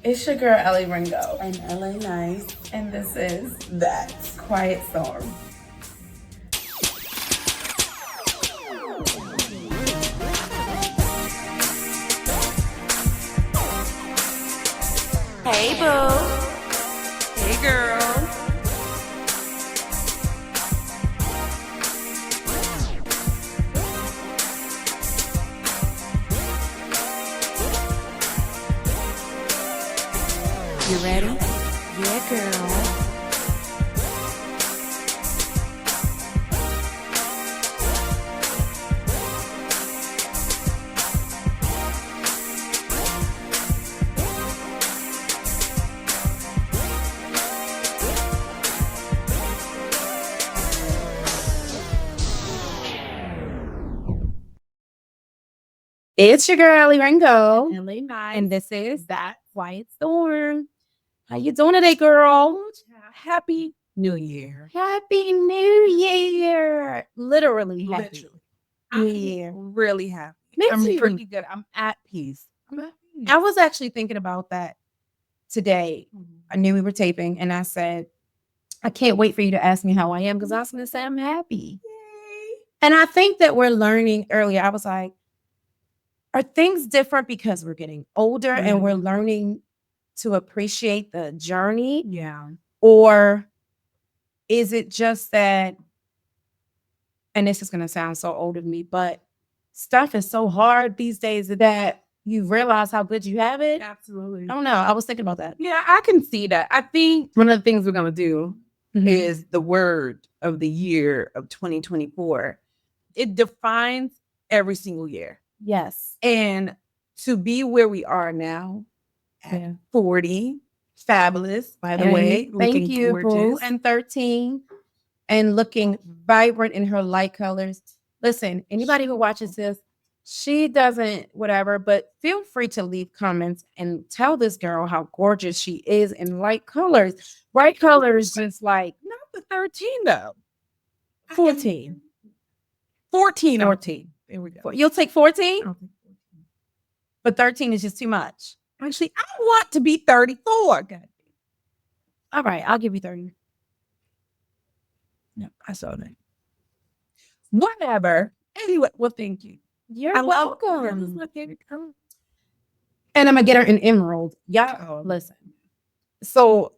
It's your girl AliRenGo and LA.Nice, and this is That Quiet Storm. Hey, boo. Hey, girl. You ready? Yeah, girl. It's your girl AliRenGo LA.Nice. and this is That Quiet Storm. How you doing today, girl? Happy New Year. Happy New Year! Literally happy. I'm Yeah. really happy. Me I'm too. pretty good. I'm at peace. I was actually thinking about that today. I knew we were taping, and I said, I can't wait for you to ask me how I am because I was going to say I'm happy. Yay. And I think that we're learning earlier. I was like, are things different because we're getting older and we're learning to appreciate the journey? Yeah. Or is it just that, and this is going to sound so old of me, but stuff is so hard these days that you realize how good you have it? Absolutely. I don't know. I was thinking about that. Yeah, I can see that. I think one of the things we're going to do Mhm. is the word of the year of 2024. It defines every single year. Yes. And to be where we are now at 40, fabulous, by the And way. thank looking you, boo. gorgeous. And 13 and looking vibrant in her light colors. Listen, anybody who watches this, she doesn't whatever, but feel free to leave comments and tell this girl how gorgeous she is in light colors. Bright colors just like Not the 13, though. 14. 14. 14. There we go. You'll take 14, I'll take 14. but 13 is just too much. Actually, I want to be 34. God. All right, I'll give you 30. No, I saw that. Whatever. Anyway, well, thank you. You're I love welcome. This is my favorite color. And I'm gonna get her an emerald. Y'all, Oh. listen. So,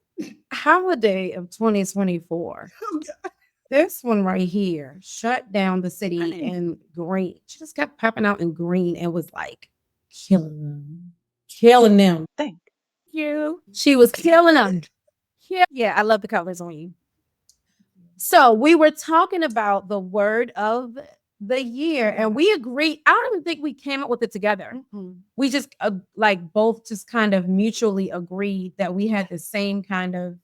holiday of 2024. Oh, God. This one right here shut down the city in green. She just kept popping out in green and was like killing them. Killing them. Thank you. She was killing them. Yeah, I love the colors on you. So we were talking about the word of the year, and we agreed. I don't even think we came up with it together. We just like both just kind of mutually agreed that we had the same kind of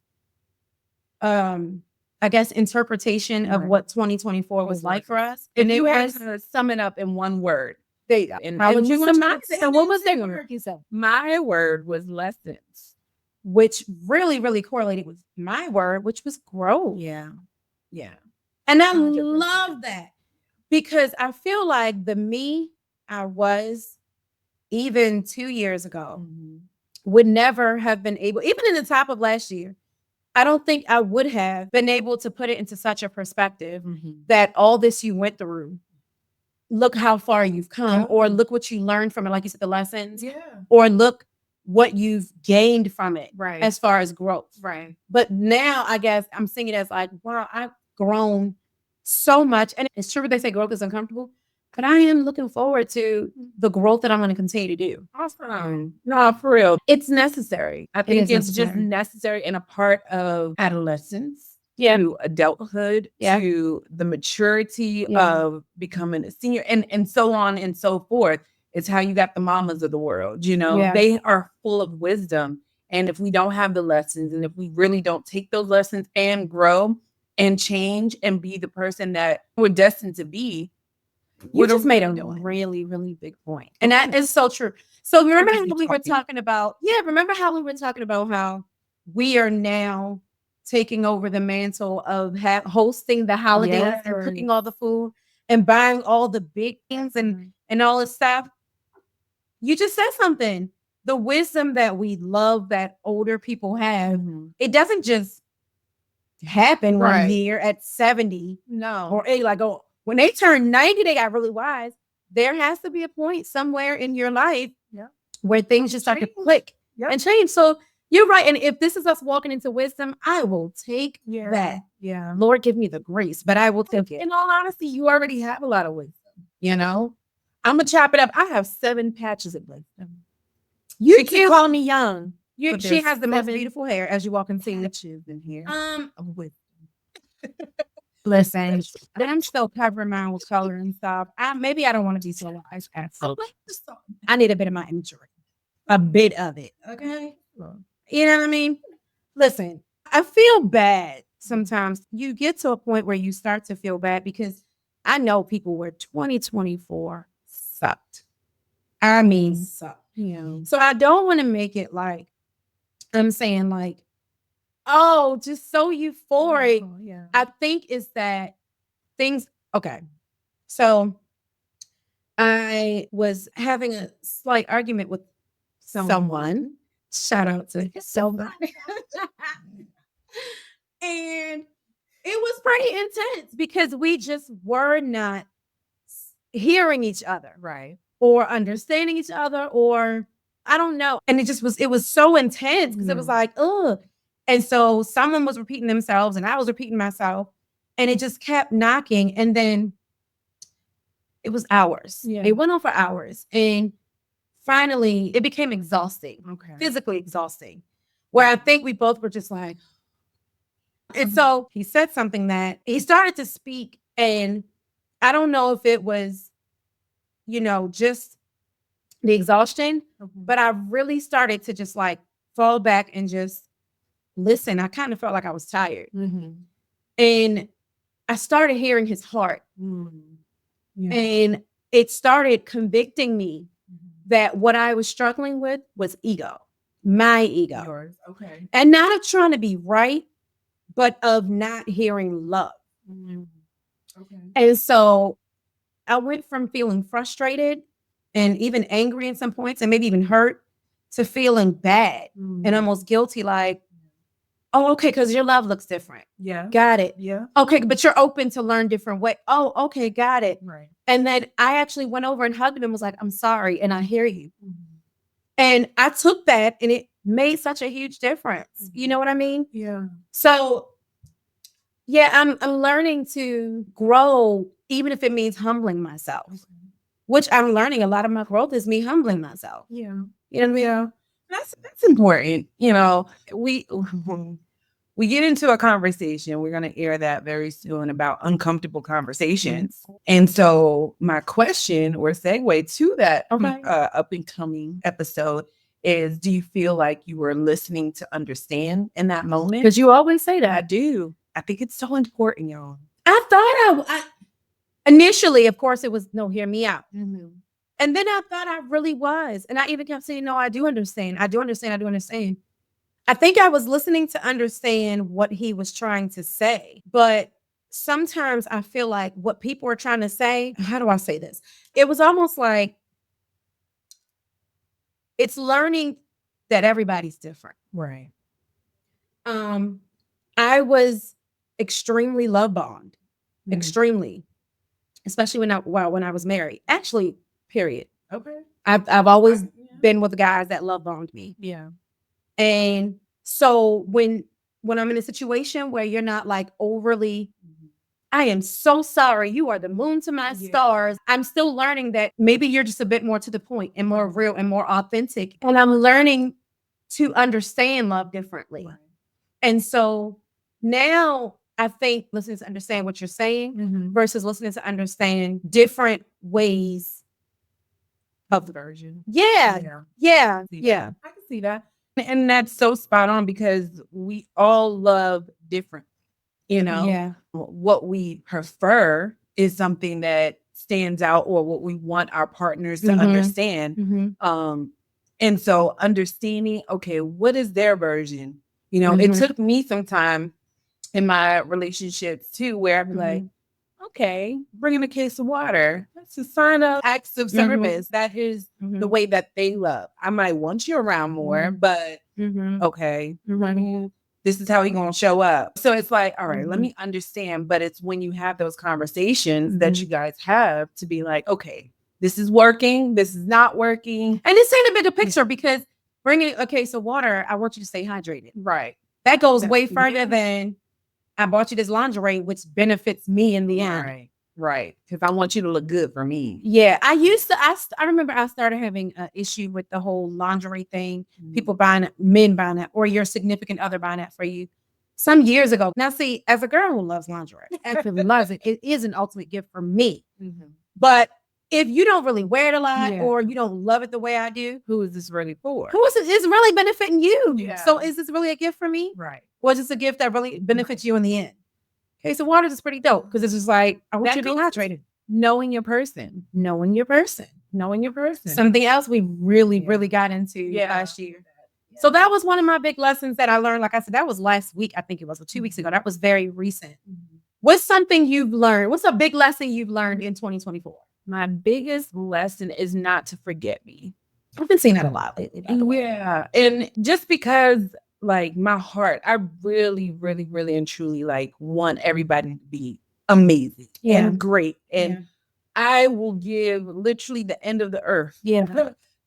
I guess interpretation of what 2024 was like for us. If And you it had was to sum it up in one word, and how would you we summarize it? So what was their their word you said? My word was lessons. Which really, really correlated with my word, which was growth. Yeah. Yeah. And I 100%. love that because I feel like the me I was even 2 years ago would never have been able, even in the top of last year, I don't think I would have been able to put it into such a perspective that all this you went through, look how far you've come, or look what you learned from it. Like you said, the lessons, or look what you've gained from it as far as growth. Right. But now I guess I'm seeing it as like, wow, I've grown so much. And it's true what they say growth is uncomfortable, but I am looking forward to the growth that I'm going to continue to do. Awesome. No, for real. It's necessary. I think is it's just necessary and a part of adolescence. Yeah. To adulthood, to the maturity of becoming a senior, and so on and so forth. It's how you got the mamas of the world, you know. They are full of wisdom. And if we don't have the lessons, and if we really don't take those lessons and grow and change and be the person that we're destined to be, you just made a really, really big point. And that is so true. So remember how we were talking about, remember how we were talking about how we are now taking over the mantle of hosting the holidays and cooking all the food and buying all the big things and all this stuff. You just said something. the wisdom that we love that older people have, it doesn't just happen one year at 70 or 80. Like, oh, when they turn 90, they got really wise. There has to be a point somewhere in your life where things just start to click and change. So you're right. And if this is us walking into wisdom, I will take that. Yeah. Lord, give me the grace, but I will take it. In all honesty, you already have a lot of wisdom. You know, I'm gonna chop it up. I have 7 patches of wisdom. you She keep calling me young. she has the most beautiful hair, as you walk and see. Patches in here. With Listen, I'm still covering mine with color and stuff. Maybe I don't want to be so wise. I need a bit of my imagery, a bit of it. Okay, you know what I mean. Listen, I feel bad sometimes. You get to a point where you start to feel bad because I know people where 2024 sucked. I mean, sucked. Yeah. So I don't want to make it like I'm saying like, oh, just so euphoric. Oh, yeah. I think is that things. Okay, so I was having a slight argument with someone. Shout out to somebody. And it was pretty intense because we just were not hearing each other. Right. Or understanding each other, or I don't know. And it was so intense because it was like, ugh. And so someone was repeating themselves and I was repeating myself. And it just kept knocking. And then it was hours. Yeah. It went on for hours. And finally, it became exhausting, physically exhausting, where I think we both were just like, and so he said something that he started to speak. And I don't know if it was, just the exhaustion, but I really started to just like fall back and just listen. I kind of felt like I was tired. And I started hearing his heart. Yeah. And it started convicting me that what I was struggling with was ego, my ego. Yours. Okay. And not of trying to be right, but of not hearing love. Okay. And so I went from feeling frustrated and even angry in some points and maybe even hurt to feeling bad and almost guilty, like, oh, okay, because your love looks different. Yeah. Got it. Yeah. Okay, but you're open to learn different ways. Oh, okay, got it. Right. And then I actually went over and hugged him and was like, I'm sorry, and I hear you. And I took that and it made such a huge difference. You know what I mean? Yeah. So yeah, I'm learning to grow, even if it means humbling myself. Which I'm learning a lot of my growth is me humbling myself. Yeah. You know what I mean? Yeah. That's important. We get into a conversation. We're going to air that very soon about uncomfortable conversations. And so my question or segue to that up and coming episode is, do you feel like you were listening to understand in that moment? Because you always say that. I do. I think it's so important, y'all. I thought initially, of course, it was, no, hear me out. And then I thought I really was. And I even kept saying, no, I do understand. I do understand. I do understand. I think I was listening to understand what he was trying to say. But sometimes I feel like what people are trying to say, how do I say this? It was almost like it's learning that everybody's different. Right. I was extremely love bombed. Extremely. Especially when I was married. Actually, period. Okay. I've always been with guys that love bombed me. Yeah. And so when I'm in a situation where you're not like overly, I am so sorry, you are the moon to my stars. I'm still learning that maybe you're just a bit more to the point and more real and more authentic. And I'm learning to understand love differently. Right. And so now I think listening to understand what you're saying versus listening to understand different ways of the version. Yeah. I can see that. And that's so spot on because we all love different. What we prefer is something that stands out or what we want our partners to understand. And so understanding, okay, what is their version? It took me some time in my relationships too, where I'd be like, okay, bringing a case of water. That's a sign of acts of service. That is the way that they love. I might want you around more, but okay, this is how he gonna show up. So it's like, all right, let me understand. But it's when you have those conversations that you guys have to be like, okay, this is working, this is not working. And it's in a bigger picture because bringing a case of water, I want you to stay hydrated. Right. That goes way further than I bought you this lingerie, which benefits me in the end. Right. Right. Because I want you to look good for me. Yeah. I remember I started having an issue with the whole lingerie thing. People buying it, men buying it, or your significant other buying it for you some years ago. Now, see, as a girl who loves lingerie, absolutely loves it, it is an ultimate gift for me. But if you don't really wear it a lot or you don't love it the way I do, who is this really for? Who is it? It's really benefiting you. Yeah. So is this really a gift for me? Right. Or is this a gift that really benefits you in the end? Case of water is pretty dope because it's just like, I want you to be hydrated. Knowing your person. Knowing your person. Knowing your person. Something else we really got into last year. Yeah. So that was one of my big lessons that I learned. Like I said, that was last week. I think it was, or 2 weeks ago. That was very recent. What's something you've learned? What's a big lesson you've learned in 2024? My biggest lesson is not to forget me. I've been seeing that a lot lately. Yeah. And just because like my heart, I really, really, really and truly like want everybody to be amazing and great. And I will give literally the end of the earth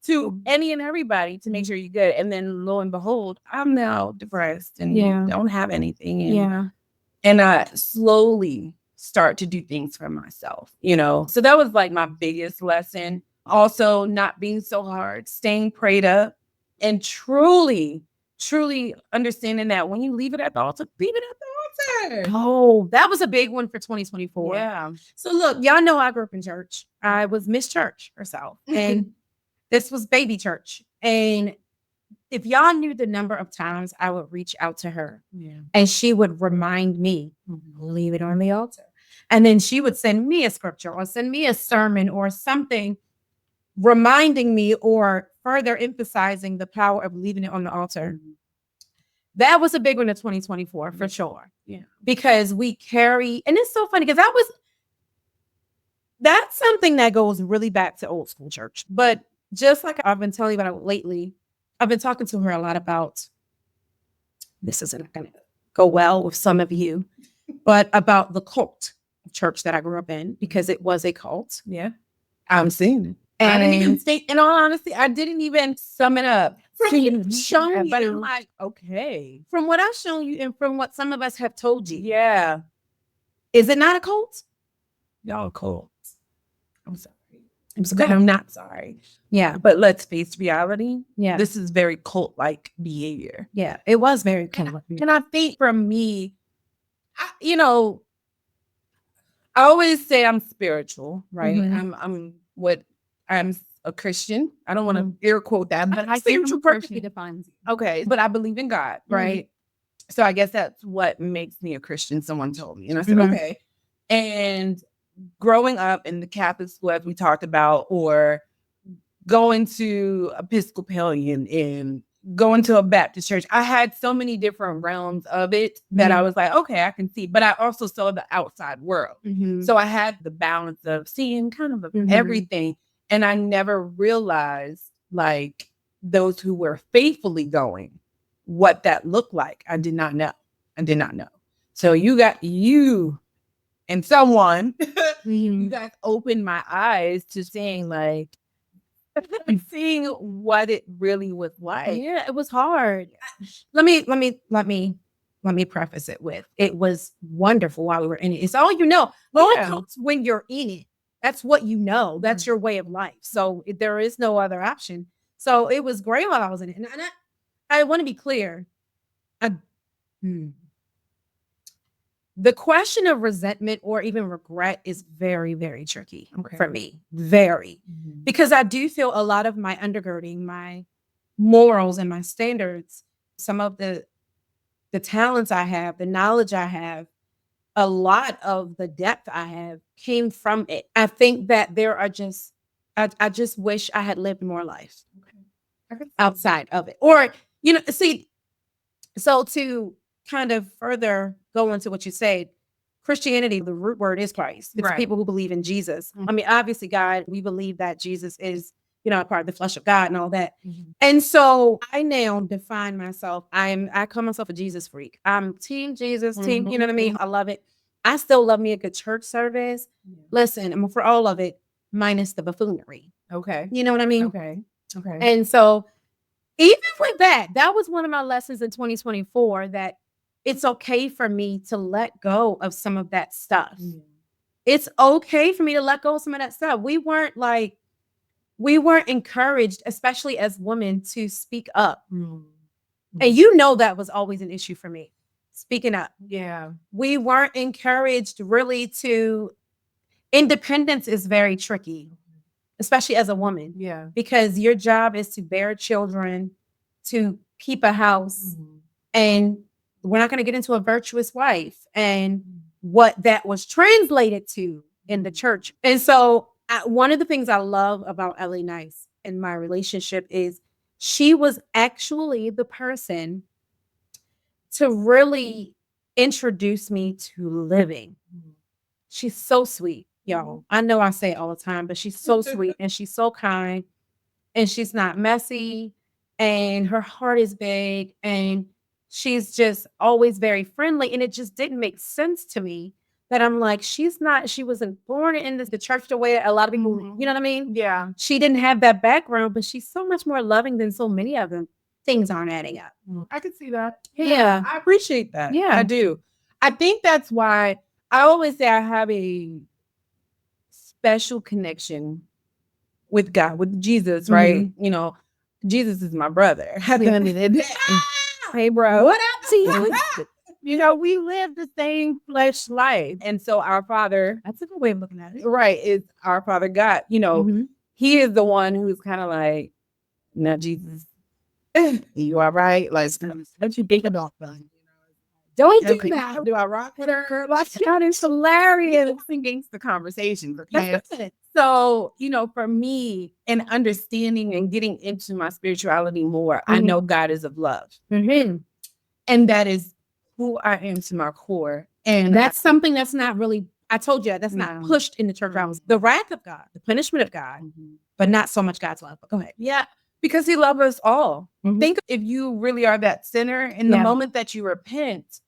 to any and everybody to make sure you're good. And then lo and behold, I'm now depressed and don't have anything. And I slowly start to do things for myself, So that was like my biggest lesson. Also, not being so hard, staying prayed up, and truly understanding that when you leave it at the altar, leave it at the altar. Oh, that was a big one for 2024. Yeah. So look, y'all know I grew up in church. I was Miss Church herself. And this was baby church. And if y'all knew the number of times I would reach out to her and she would remind me, leave it on the altar. And then she would send me a scripture or send me a sermon or something reminding me or further emphasizing the power of leaving it on the altar. That was a big one in 2024 for sure. Yeah. Because we carry, and it's so funny because that's something that goes really back to old school church. But just like I've been telling you about lately, I've been talking to her a lot about, this isn't going to go well with some of you, but about the cult of church that I grew up in because it was a cult. Yeah. I'm seeing it. And I didn't even think, in all honesty, I didn't even sum it up. But I'm like, okay. From what I've shown you and from what some of us have told you. Yeah. Is it not a cult? Y'all cult. I'm sorry. I'm not sorry. Yeah. But let's face reality. Yeah. This is very cult-like behavior. Yeah. It was very cult-like. And I think for me, I always say I'm spiritual, right? I'm a Christian. I don't want to air quote that, but I think perfectly defines you. Okay. But I believe in God, right? So I guess that's what makes me a Christian. Someone told me. And I said, okay. And growing up in the Catholic school, as we talked about, or going to Episcopalian and going to a Baptist church, I had so many different realms of it that I was like, okay, I can see. But I also saw the outside world. So I had the balance of seeing kind of everything. And I never realized like those who were faithfully going, what that looked like. I did not know. So you and someone, you guys opened my eyes to seeing what it really was like. Yeah, it was hard. Let me preface it with, it was wonderful while we were in it. It's all you know. When you're in it. That's what you know. That's your way of life. So there is no other option. So it was great while I was in it. And I want to be clear. The question of resentment or even regret is very, very tricky for me. Very. Because I do feel a lot of my undergirding, my morals and my standards, some of the talents I have, the knowledge I have, a lot of the depth I have came from it. I think that there are I just wish I had lived more life outside of it. Or, so to kind of further go into what you said, Christianity, the root word is Christ. It's people who believe in Jesus. I mean, obviously, God, we believe that Jesus is, a part of the flesh of God and all that. And so I now define myself. I call myself a Jesus freak. I'm team Jesus, team, you know what I mean? I love it. I still love me a good church service. Listen, I'm for all of it, minus the buffoonery. Okay. You know what I mean? Okay. And so even with that, that was one of my lessons in 2024, that it's okay for me to let go of some of that stuff. It's okay for me to let go of some of that stuff. We weren't encouraged, especially as women, to speak up. And that was always an issue for me, speaking up. Yeah. We weren't encouraged really to, independence is very tricky, especially as a woman. Yeah. Because your job is to bear children, to keep a house, and we're not going to get into a virtuous wife and what that was translated to in the church. And so one of the things I love about LA.Nice in my relationship is she was actually the person to really introduce me to living. She's so sweet, y'all. I know I say it all the time, but she's so sweet and she's so kind and she's not messy and her heart is big and she's just always very friendly. And it just didn't make sense to me that I'm like, she wasn't born in the church the way a lot of people, you know what I mean? Yeah. She didn't have that background, but she's so much more loving than so many of them. Things aren't adding up. I can see that. Yeah. I appreciate that. Yeah. I do. I think that's why I always say I have a special connection with God, with Jesus, right? Jesus is my brother. At the end of the day. Hey, bro. What up? See, we live the same flesh life. And so our Father, that's a good way of looking at it. Right, is our Father God. He is the one who's kind of like, now, Jesus, you all right? Like, what you think about that? Don't do that. Do I rock with her? God is hilarious. Against the conversation. Okay? So, for me, and understanding and getting into my spirituality more, I know God is of love. And that is who I am to my core. And that's something that's not really, I told you, that's not pushed in the church. The wrath of God, the punishment of God, but not so much God's love. But go ahead. Yeah. Because he loves us all. Think if you really are that sinner, in the moment that you repent,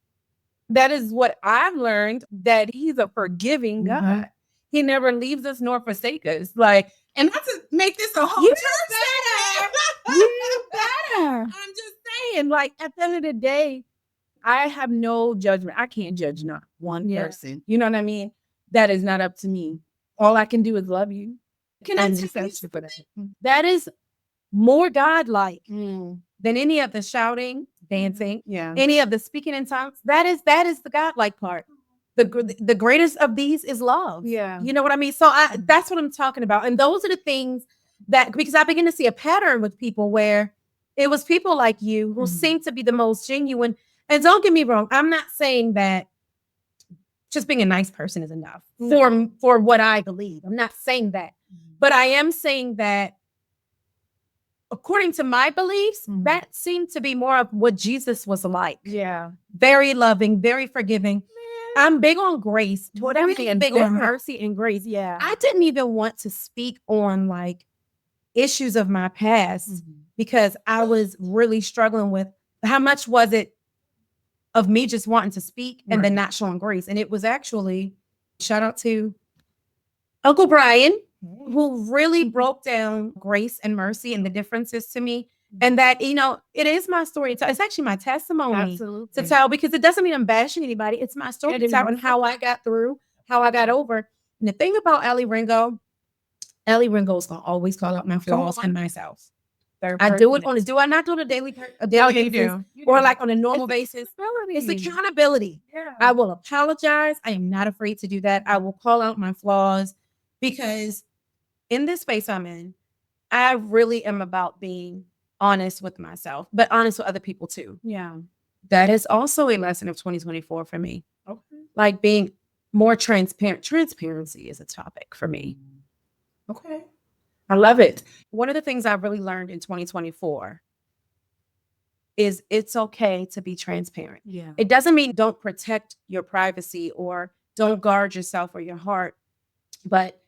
that is what I've learned, that he's a forgiving God. He never leaves us nor forsakes us. Like, and not to make this a whole church better. You better. I'm just saying, like, at the end of the day, I have no judgment. I can't judge not one person. You know what I mean? That is not up to me. All I can do is love you. Can I just ask you for that? That is more godlike than any of the shouting, dancing, any of the speaking in tongues. That is the godlike part. The greatest of these is love. Yeah. You know what I mean? So that's what I'm talking about. And those are the things that, because I begin to see a pattern with people where it was people like you who seem to be the most genuine. And don't get me wrong, I'm not saying that just being a nice person is enough for what I believe. I'm not saying that. But I am saying that according to my beliefs, that seemed to be more of what Jesus was like. Yeah. Very loving, very forgiving. I'm big on grace. I'm big on mercy and grace. Yeah. I didn't even want to speak on like issues of my past because I was really struggling with how much was it of me just wanting to speak and then not showing grace. And it was actually, shout out to Uncle Brian, who really broke down grace and mercy and the differences to me. And that, it is my story. It's actually my testimony to tell, because it doesn't mean I'm bashing anybody. It's my story to tell and how I got through, how I got over. And the thing about AliRenGo is going to always call out my flaws and myself. I do it do I not do it on a daily basis or like on a normal basis? It's accountability. Yeah. I will apologize. I am not afraid to do that. I will call out my flaws because in this space I'm in, I really am about being honest with myself, but honest with other people too. Yeah. That is also a lesson of 2024 for me. Okay. Like being more transparent. Transparency is a topic for me. Okay. I love it. One of the things I've really learned in 2024 is it's okay to be transparent. Yeah. It doesn't mean don't protect your privacy or don't guard yourself or your heart. But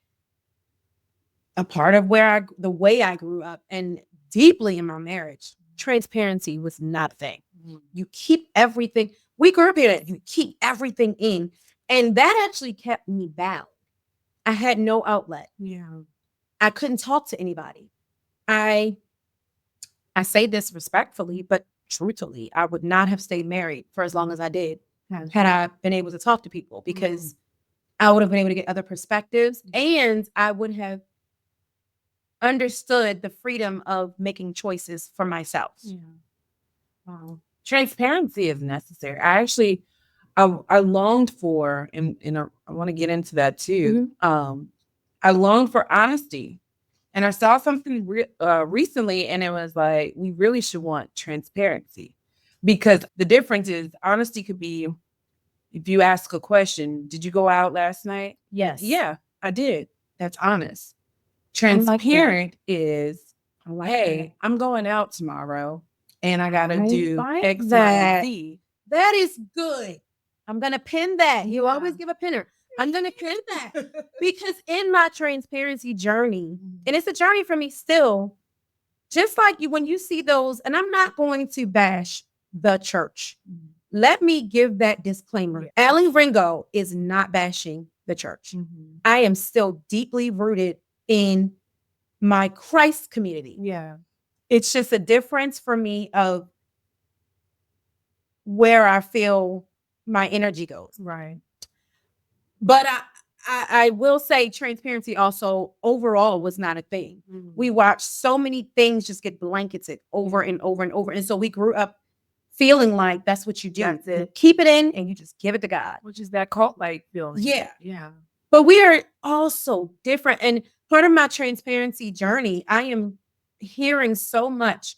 a part of the way I grew up and deeply in my marriage, transparency was not a thing. You keep everything. We grew up in it. You keep everything in. And that actually kept me bound. I had no outlet. Yeah. I couldn't talk to anybody. I say this respectfully, but truthfully, I would not have stayed married for as long as I did had I been able to talk to people, because I would have been able to get other perspectives, and I would have understood the freedom of making choices for myself. Yeah. Wow. Transparency is necessary. I longed for, and I want to get into that too. I longed for honesty. And I saw something recently, and it was like, we really should want transparency, because the difference is honesty could be, if you ask a question, did you go out last night? Yes. Yeah, I did. That's honest. Transparent is, hey, I'm going out tomorrow and I got to do X, Y, and Z. That is good. I'm going to pin that. You always give a pinner. I'm going to pin that because in my transparency journey, and it's a journey for me still, just like you, when you see those, and I'm not going to bash the church. Let me give that disclaimer. AliRenGo is not bashing the church. I am still deeply rooted in my Christ community. Yeah. It's just a difference for me of where I feel my energy goes. Right. But I will say transparency also overall was not a thing. We watched so many things just get blanketed over and over and over. And so we grew up feeling like that's what you do. That's it. You keep it in and you just give it to God. Which is that cult-like feeling. Yeah. Yeah. But we are also different. And part of my transparency journey, I am hearing so much.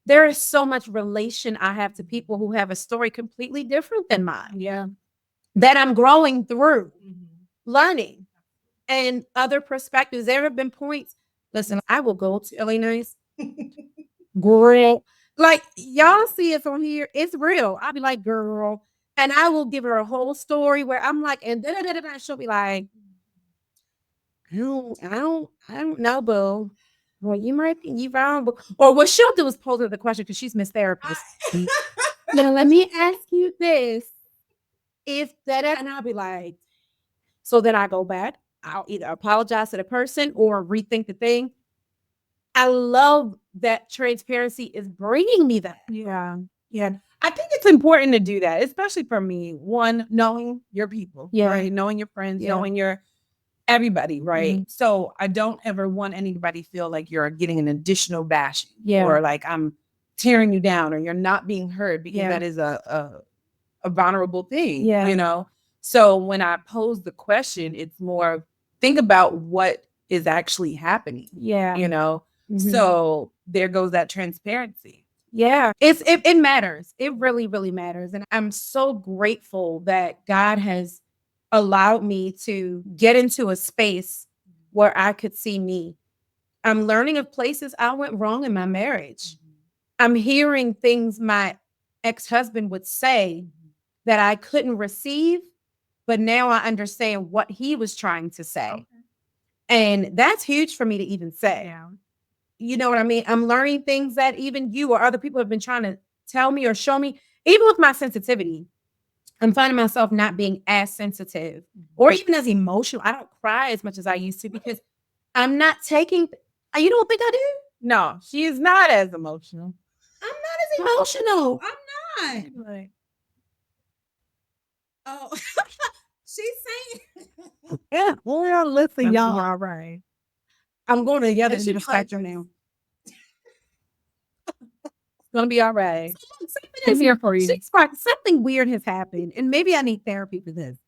There is so much relation I have to people who have a story completely different than mine. Yeah. That I'm growing through, learning, and other perspectives. There have been points. Listen, I will go to LA.Nice. Girl. Like, y'all see it from here. It's real. I'll be like, girl. And I will give her a whole story where I'm like, and then she'll be like, I don't know, boo. Well, you might think you wrong, but, or what she'll do is pose her the question because she's Miss Therapist. Now, let me ask you this. If that, and I'll be like, so then I go back. I'll either apologize to the person or rethink the thing. I love that transparency is bringing me that. Yeah. Yeah. I think it's important to do that, especially for me. One, knowing your people, right? Knowing your friends, knowing your everybody, right? So I don't ever want anybody feel like you're getting an additional bashing or like I'm tearing you down or you're not being heard, because that is a vulnerable thing, you know? So when I pose the question, it's more think about what is actually happening, you know? So there goes that transparency. Yeah, it matters. It really, really matters. And I'm so grateful that God has allowed me to get into a space where I could see me. I'm learning of places I went wrong in my marriage. I'm hearing things my ex-husband would say that I couldn't receive, but now I understand what he was trying to say. Okay. And that's huge for me to even say. Yeah. You know what I mean? I'm learning things that even you or other people have been trying to tell me or show me. Even with my sensitivity, I'm finding myself not being as sensitive or even as emotional. I don't cry as much as I used to because I'm not taking. You don't think I do? No, she is not as emotional. I'm not as emotional. I'm not. Like, oh, she's saying. Yeah, well, listen, y'all. All right. I'm going together to the spectrum now. It's gonna be all right. It's here for you. Something weird has happened, and maybe I need therapy for this.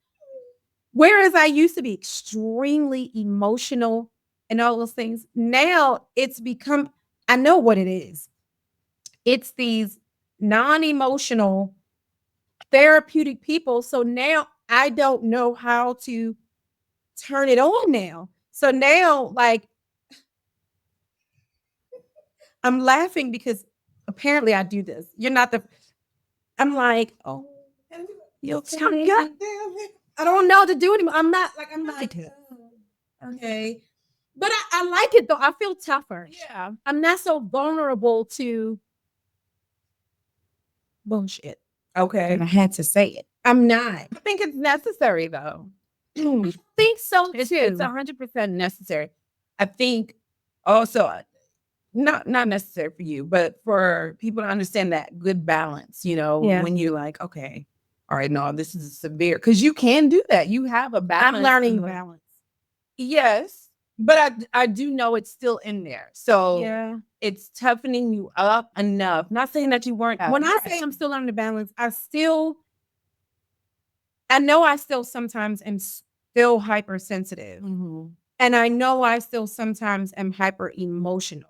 Whereas I used to be extremely emotional and all those things, now it's become, I know what it is. It's these non-emotional therapeutic people. So now I don't know how to turn it on now. So now, like, I'm laughing because apparently I do this. You're not the, I'm like, oh, you'll tell me. I don't know what to do anymore. I'm like, okay. But I like it though. I feel tougher. Yeah. I'm not so vulnerable to bullshit. Okay. And I had to say it. I'm not. I think it's necessary though. I think so It's too. 100% necessary. I think also not necessary for you, but for people to understand that good balance, when you're like, okay, all right, no, this is severe. Because you can do that. You have a balance. I'm learning balance. Yes. But I do know it's still in there. So it's toughening you up enough. Not saying that you weren't. When I say I'm still learning the balance, I know I still sometimes am still hypersensitive. And I know I still sometimes am hyper emotional.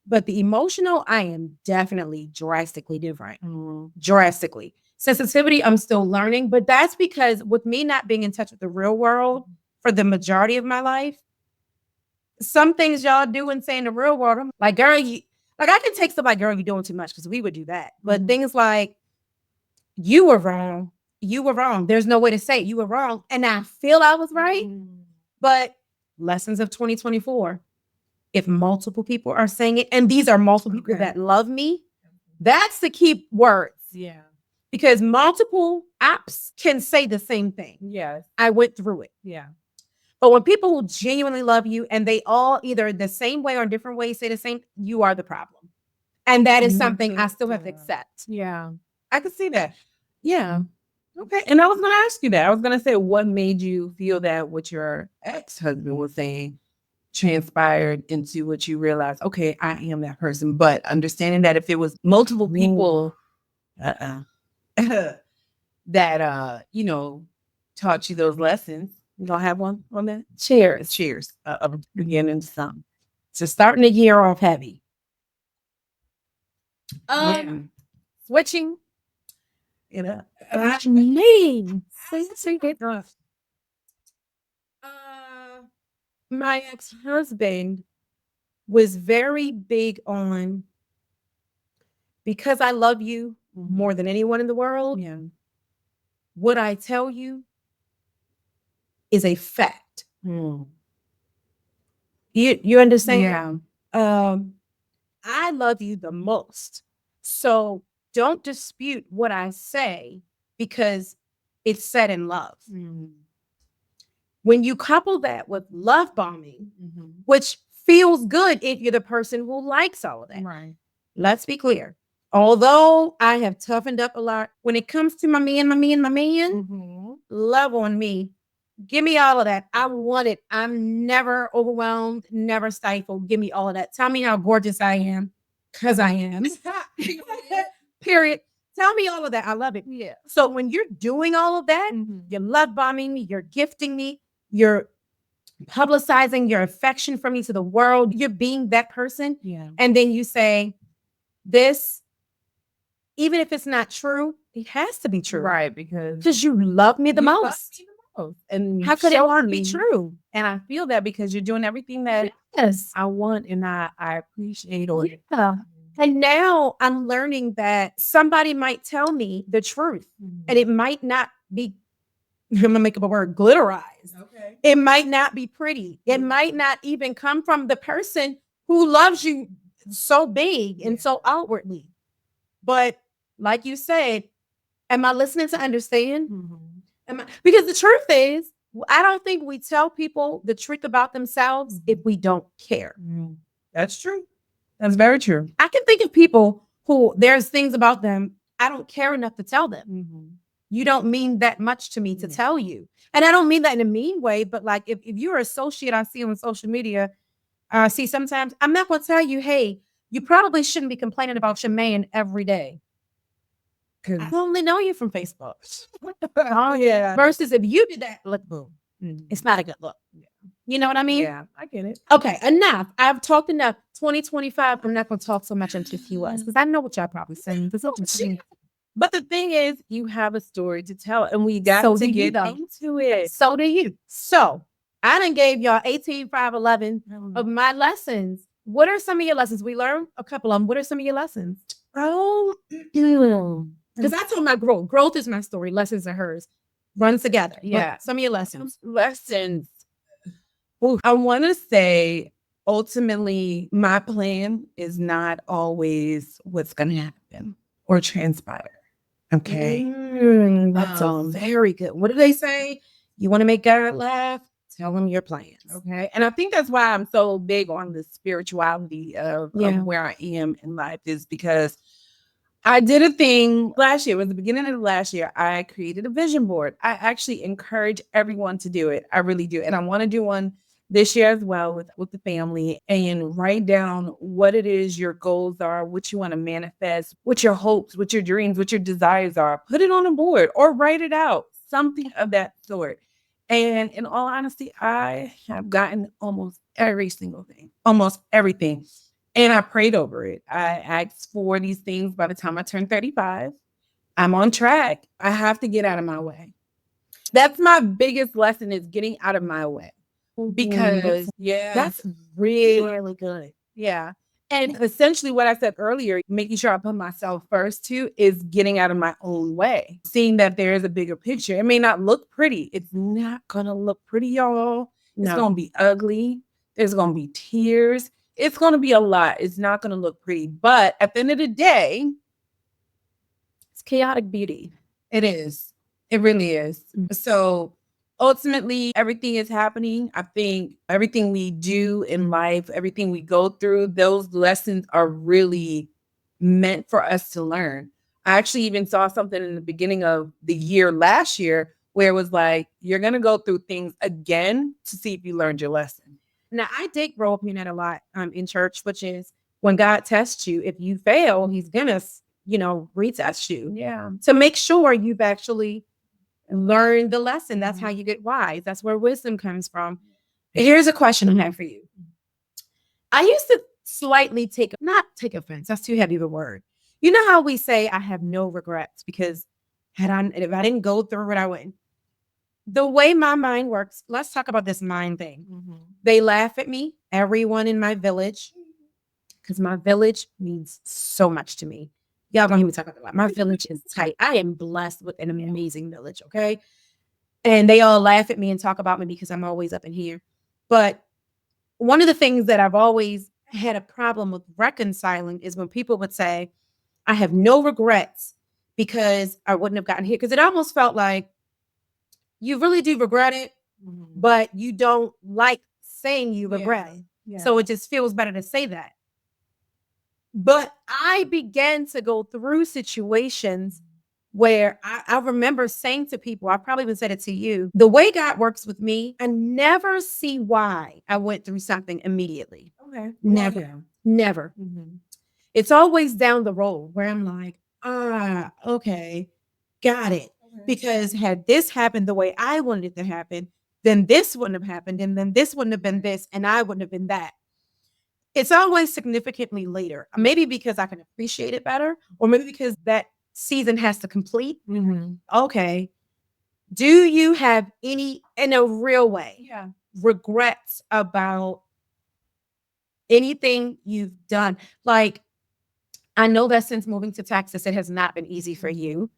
But the emotional, I am definitely drastically different. Drastically. Sensitivity, I'm still learning. But that's because with me not being in touch with the real world for the majority of my life, some things y'all do and say in the real world, I'm like, girl, I can take somebody, girl, you're doing too much because we would do that. But things like, you were wrong. You were wrong. There's no way to say it. You were wrong. And I feel I was right. But lessons of 2024, if multiple people are saying it, and these are multiple people that love me, that's the key words. Yeah. Because multiple apps can say the same thing. Yes. I went through it. Yeah. But when people who genuinely love you and they all either the same way or in different ways say the same, you are the problem. And that is something I still have to accept. Yeah. I could see that. Yeah. Okay. And I was going to ask you that. I was going to say, what made you feel that what your ex-husband was saying transpired into what you realized, okay, I am that person. But understanding that if it was multiple people that, taught you those lessons, you don't have one on that? Cheers. Cheers. Beginning some. So starting the year off heavy. Switching. My ex-husband was very big on, because I love you more than anyone in the world. Yeah. What I tell you is a fact. You understand? Yeah. I love you the most. So don't dispute what I say because it's said in love. When you couple that with love bombing, which feels good if you're the person who likes all of that. Right. Let's be clear. Although I have toughened up a lot, when it comes to my man, love on me. Give me all of that. I want it. I'm never overwhelmed, never stifled. Give me all of that. Tell me how gorgeous I am, because I am. Period. Tell me all of that. I love it. Yeah. So when you're doing all of that, you're love bombing me, you're gifting me, you're publicizing your affection for me to the world, you're being that person. Yeah. And then you say, this, even if it's not true, it has to be true. Right. Because you love me the most. And how could it not be true? And I feel that because you're doing everything that I want and I appreciate. And now I'm learning that somebody might tell me the truth and it might not be, I'm going to make up a word, glitterized. Okay. It might not be pretty. It might not even come from the person who loves you so big and so outwardly. But like you said, am I listening to understand? Because the truth is, I don't think we tell people the truth about themselves if we don't care. That's true. That's very true. I can think of people who there's things about them I don't care enough to tell them. You don't mean that much to me to tell you. And I don't mean that in a mean way, but like if you're an associate I see on social media, I see sometimes, I'm not going to tell you, hey, you probably shouldn't be complaining about your man every day. I only know you from Facebook. Oh, yeah. Versus if you did that, look, boom. It's not a good look. You know what I mean? Yeah, I get it. Okay, enough. I've talked enough. 2025, I'm not going to talk so much into US because I know what y'all probably saying. But the thing is, you have a story to tell, and we got to get into it. So do you. So I done gave y'all 18, 5, 11 of my lessons. What are some of your lessons? We learned a couple of them. What are some of your lessons? Oh, because I told my growth. Growth is my story. Lessons are hers. runs together. Yeah. Some of your lessons. Lessons. I want to say ultimately my plan is not always what's going to happen or transpire. Okay. That's very good. What do they say? You want to make God laugh? Tell him your plans. Okay. And I think that's why I'm so big on the spirituality of where I am in life, is because I did a thing last year. It was the beginning of last year. I created a vision board. I actually encourage everyone to do it. I really do. And I want to do one this year as well with the family, and write down what it is your goals are, what you want to manifest, what your hopes, what your dreams, what your desires are. Put it on a board or write it out, something of that sort. And in all honesty, I have gotten almost every single thing, almost everything. And I prayed over it. I asked for these things by the time I turned 35. I'm on track. I have to get out of my way. That's my biggest lesson, is getting out of my way. Because that's really good. Yeah. And essentially what I said earlier, making sure I put myself first too, is getting out of my own way. Seeing that there is a bigger picture. It may not look pretty. It's not gonna look pretty, y'all. It's gonna be ugly. There's gonna be tears. It's gonna be a lot. It's not gonna look pretty. But at the end of the day, it's chaotic beauty. It is. It really is. So ultimately, everything is happening. I think everything we do in life, everything we go through, those lessons are really meant for us to learn. I actually even saw something in the beginning of the year last year where it was like, you're going to go through things again to see if you learned your lesson. Now, I did grow up hearing that a lot in church, which is when God tests you, if you fail, he's going to, retest you. Yeah. To make sure you've actually learned the lesson. That's how you get wise. That's where wisdom comes from. Here's a question I have for you. I used to slightly not take offense. That's too heavy of a word. You know how we say I have no regrets because if I didn't go through what I went, the way my mind works, let's talk about this mind thing. They laugh at me, everyone in my village, because my village means so much to me. Y'all gonna hear me talk about that. My village is tight. I am blessed with an amazing village, okay? And they all laugh at me and talk about me because I'm always up in here. But one of the things that I've always had a problem with reconciling is when people would say, I have no regrets because I wouldn't have gotten here. Because it almost felt like you really do regret it, but you don't like saying you regret it. Yeah. So it just feels better to say that. But I began to go through situations where I remember saying to people, I probably even said it to you, the way God works with me, I never see why I went through something immediately. Okay. Never. It's always down the road where I'm like, okay, got it. Because had this happened the way I wanted it to happen, then this wouldn't have happened. And then this wouldn't have been this, and I wouldn't have been that. It's always significantly later. Maybe because I can appreciate it better, or maybe because that season has to complete. Okay. Do you have any, in a real way, regrets about anything you've done? Like, I know that since moving to Texas, it has not been easy for you.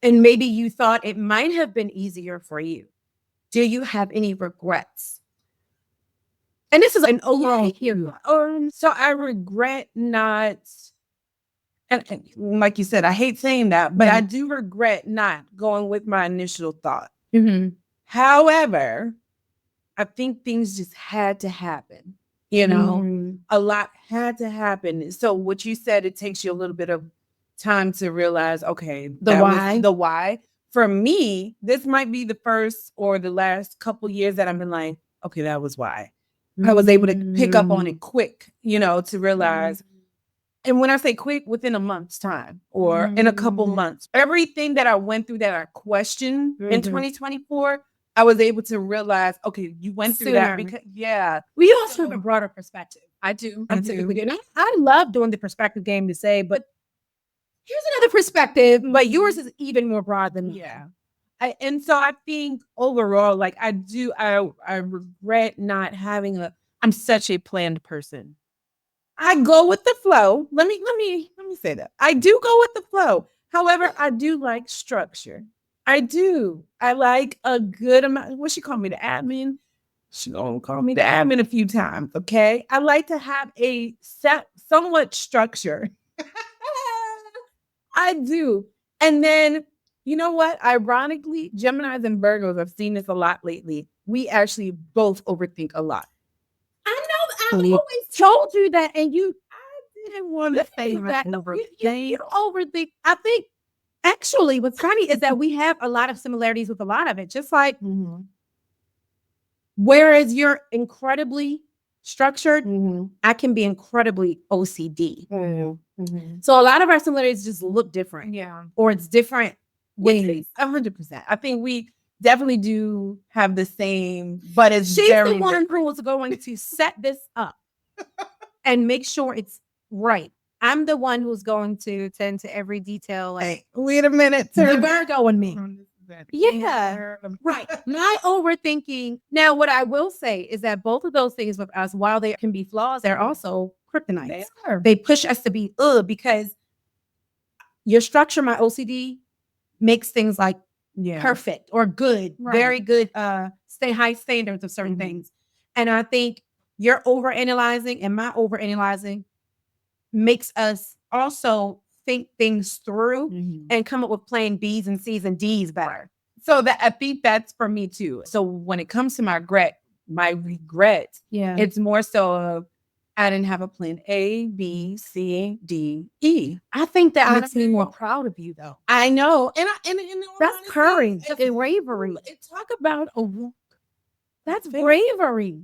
And maybe you thought it might have been easier for you. Do you have any regrets? And this is an overall here. So I regret not, and like you said, I hate saying that, but I do regret not going with my initial thought. However, I think things just had to happen. A lot had to happen. So what you said, it takes you a little bit of time to realize, okay, the why. For me, this might be the first or the last couple years that I've been like, okay, that was why. I was able to pick up on it quick, to realize. And when I say quick, within a month's time or in a couple months, everything that I went through that I questioned in 2024, I was able to realize, okay, you went through that because, we also have a broader perspective. I do. I love doing the perspective game to say, but here's another perspective, but yours is even more broad than me. And so I think overall, like I regret not having I'm such a planned person. I go with the flow. Let me say that. I do go with the flow. However, I do like structure. I do. I like a good amount. What she called me, the admin? She gonna call me the admin a few times. Okay. I like to have a set, somewhat structure. I do. And then, you know what? Ironically, Geminis and Virgos, I've seen this a lot lately. We actually both overthink a lot. I know. I've always told you that, and I didn't want to say that. You overthink. I think actually, what's funny is that we have a lot of similarities with a lot of it. Just like, whereas you're incredibly structured, I can be incredibly OCD. So a lot of our similarities just look different. Yeah. Or it's different ways. 100%. I think we definitely do have the same, but it's She's very the one who was going to set this up and make sure it's right. I'm the one who's going to tend to every detail. Like, Hey, wait a minute. the Virgo in me. Yeah. Right. My overthinking. Now, what I will say is that both of those things with us, while they can be flaws, they're also kryptonites. They are. They push us to be because your structure, my OCD, makes things like perfect or good, very good, stay high standards of certain things. And I think your overanalyzing and my overanalyzing makes us also think things through and come up with plan B's and C's and D's better. So that I think that's for me too. So when it comes to my regret, it's more so of I didn't have a plan A, B, C, D, E. I think that makes me more proud of you, though. I know, and that's courage and bravery. Talk about a walk. That's bravery.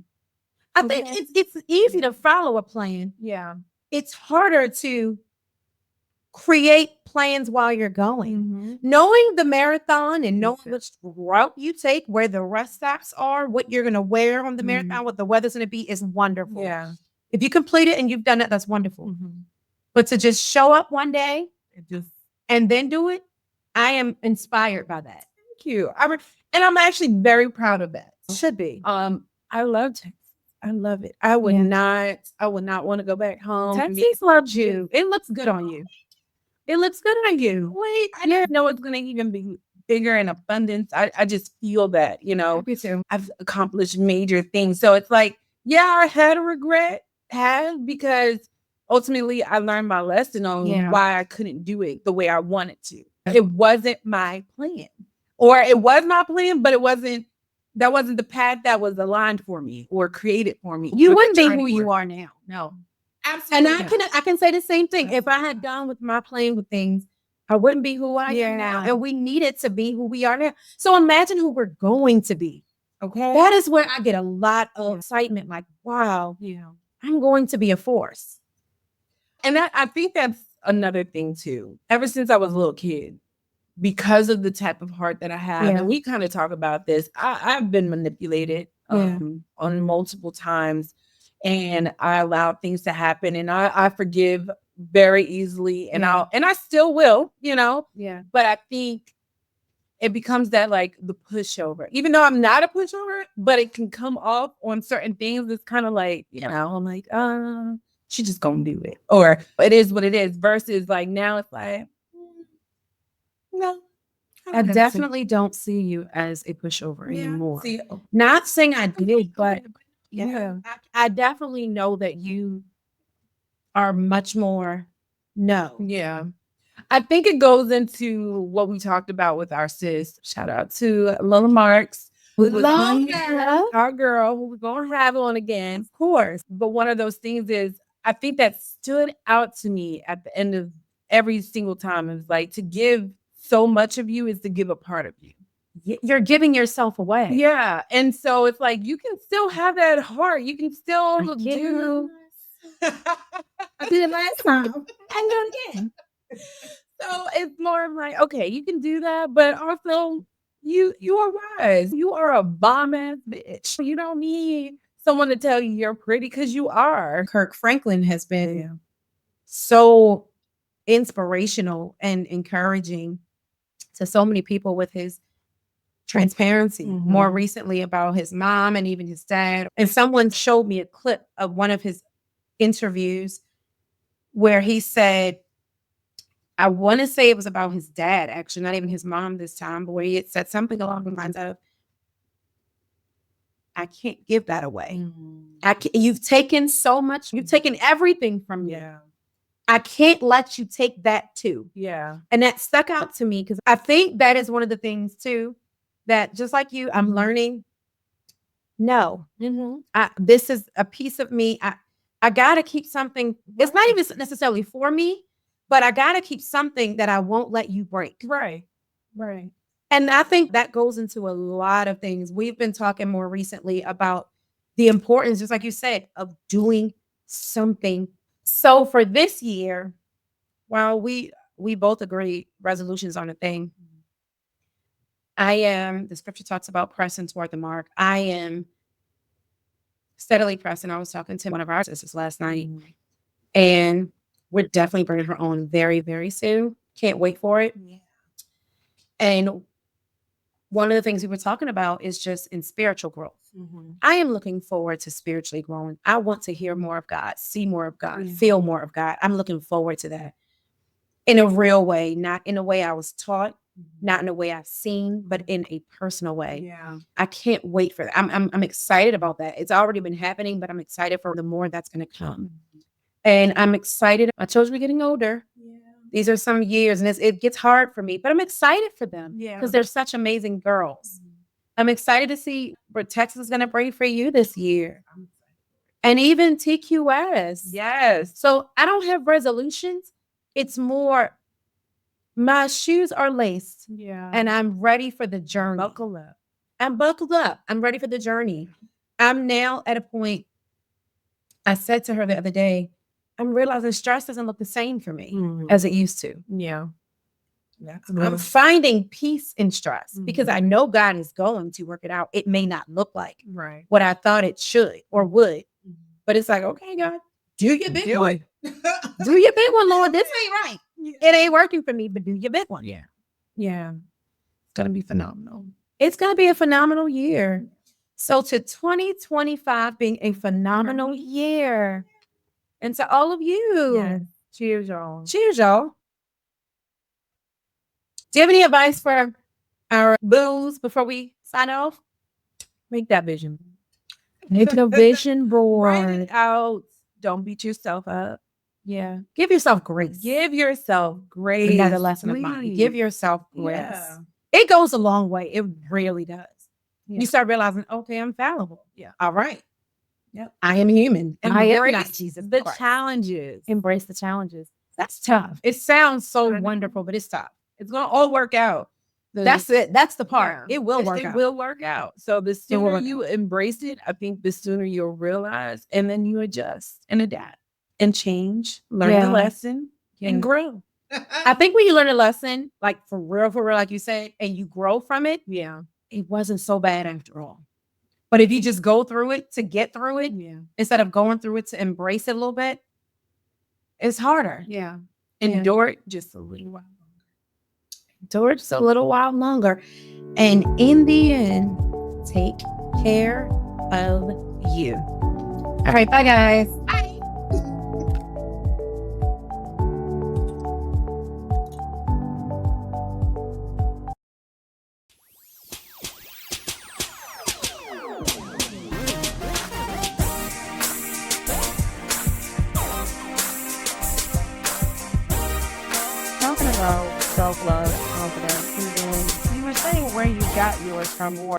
I think it's easy to follow a plan. Yeah, it's harder to create plans while you're going. Knowing the marathon and knowing which route you take, where the rest stops are, what you're going to wear on the marathon, what the weather's going to be is wonderful. Yeah. If you complete it and you've done it, that's wonderful. But to just show up one day and then do it, I am inspired by that. Thank you. And I'm actually very proud of that. Should be. I love Texas. I love it. I would not want to go back home. Texas loves you. It looks good on you. It looks good on you. Wait, I didn't know it's going to even be bigger in abundance. I just feel that, Me too. I've accomplished major things. So it's like, yeah, I had a regret, because ultimately I learned my lesson on why I couldn't do it the way I wanted to. It wasn't my plan. Or it was my plan, but that wasn't the path that was aligned for me or created for me. You wouldn't be who you are now. No. Absolutely. And I can say the same thing. If I had gone with my plan with things, I wouldn't be who I am now. And we needed to be who we are now. So imagine who we're going to be. Okay. That is where I get a lot of excitement. Like, wow, I'm going to be a force. And I think that's another thing too. Ever since I was a little kid, because of the type of heart that I have, and we kind of talk about this, I've been manipulated on multiple times, and I allow things to happen, and I forgive very easily, and I still will, Yeah. But I think it becomes that like the pushover, even though I'm not a pushover, but it can come off on certain things. It's kind of like, I'm like, she just gonna do it, or it is what it is. Versus like now, it's like, no. I definitely don't see you as a pushover anymore. Not saying I did, but I definitely know that you are much more Yeah. I think it goes into what we talked about with our sis. Shout out to Lola Marks. Love her. Our girl, who we're going to have on again, of course. But one of those things is, I think that stood out to me at the end of every single time. It was like, to give so much of you is to give a part of you. You're giving yourself away. Yeah. And so it's like, you can still have that heart. You can still do. I did it last time. I do it again. So it's more of like, okay, you can do that, but also you are wise. You are a bomb ass bitch. You don't need someone to tell you you're pretty, because you are. Kirk Franklin has been so inspirational and encouraging to so many people with his transparency. More recently about his mom and even his dad. And someone showed me a clip of one of his interviews where he said, I want to say it was about his dad, actually, not even his mom this time, but where he had said something along the lines of, I can't give that away. You've taken so much, you've taken everything from me. I can't let you take that too. And that stuck out to me because I think that is one of the things too, that just like you, I'm learning. No, this is a piece of me. I got to keep something. It's not even necessarily for me, but I got to keep something that I won't let you break. Right. And I think that goes into a lot of things. We've been talking more recently about the importance, just like you said, of doing something. So for this year, while we both agree resolutions aren't a thing, the scripture talks about pressing toward the mark. I am steadily pressing. I was talking to one of our sisters last night, and we're definitely bringing her on very, very soon. Can't wait for it. And one of the things we were talking about is just in spiritual growth. I am looking forward to spiritually growing. I want to hear more of God, see more of God, feel more of God. I'm looking forward to that in a real way, not in a way I was taught, not in a way I've seen, but in a personal way. I can't wait for that. I'm excited about that. It's already been happening, but I'm excited for the more that's going to come. And I'm excited. My children are getting older. These are some years, and it gets hard for me, but I'm excited for them because they're such amazing girls. I'm excited to see what Texas is going to bring for you this year. And even TQS. Yes. So I don't have resolutions. It's more, my shoes are laced. And I'm ready for the journey. Buckle up. I'm buckled up. I'm ready for the journey. I'm now at a point, I said to her the other day, I'm realizing stress doesn't look the same for me as it used to. I'm finding peace in stress because I know God is going to work it out. It may not look like what I thought it should or would, but it's like, okay, God, do your big one. Do your big one, Lord. This ain't right. It ain't working for me, but do your big one. Yeah. It's going to be phenomenal. It's going to be a phenomenal year. So to 2025 being a phenomenal year. And to all of you. Cheers, y'all. Cheers, y'all. Do you have any advice for our booze before we sign off? Make that vision. Make a vision board. Write it out. Don't beat yourself up. Give yourself grace. Give yourself grace. Another lesson of mine. Give yourself grace. It goes a long way. It really does. You start realizing, okay, I'm fallible. All right. I am human. And I am embrace not Jesus. the challenges. Embrace the challenges. That's tough. It sounds so wonderful, but it's tough. It's going to all work out. That's it. That's the part. It will work out. It will work out. So the sooner you embrace it, I think the sooner you'll realize, and then you adjust and adapt and change, learn the lesson and grow. I think when you learn a lesson, like for real, like you said, and you grow from it, it wasn't so bad after all. But if you just go through it to get through it, instead of going through it to embrace it a little bit, it's harder. Endure it just a little while. Endure it just a little while longer. And in the end, take care of you. All right, bye guys. Bye. Talking about self-love, confidence, you were saying where you got yours from, or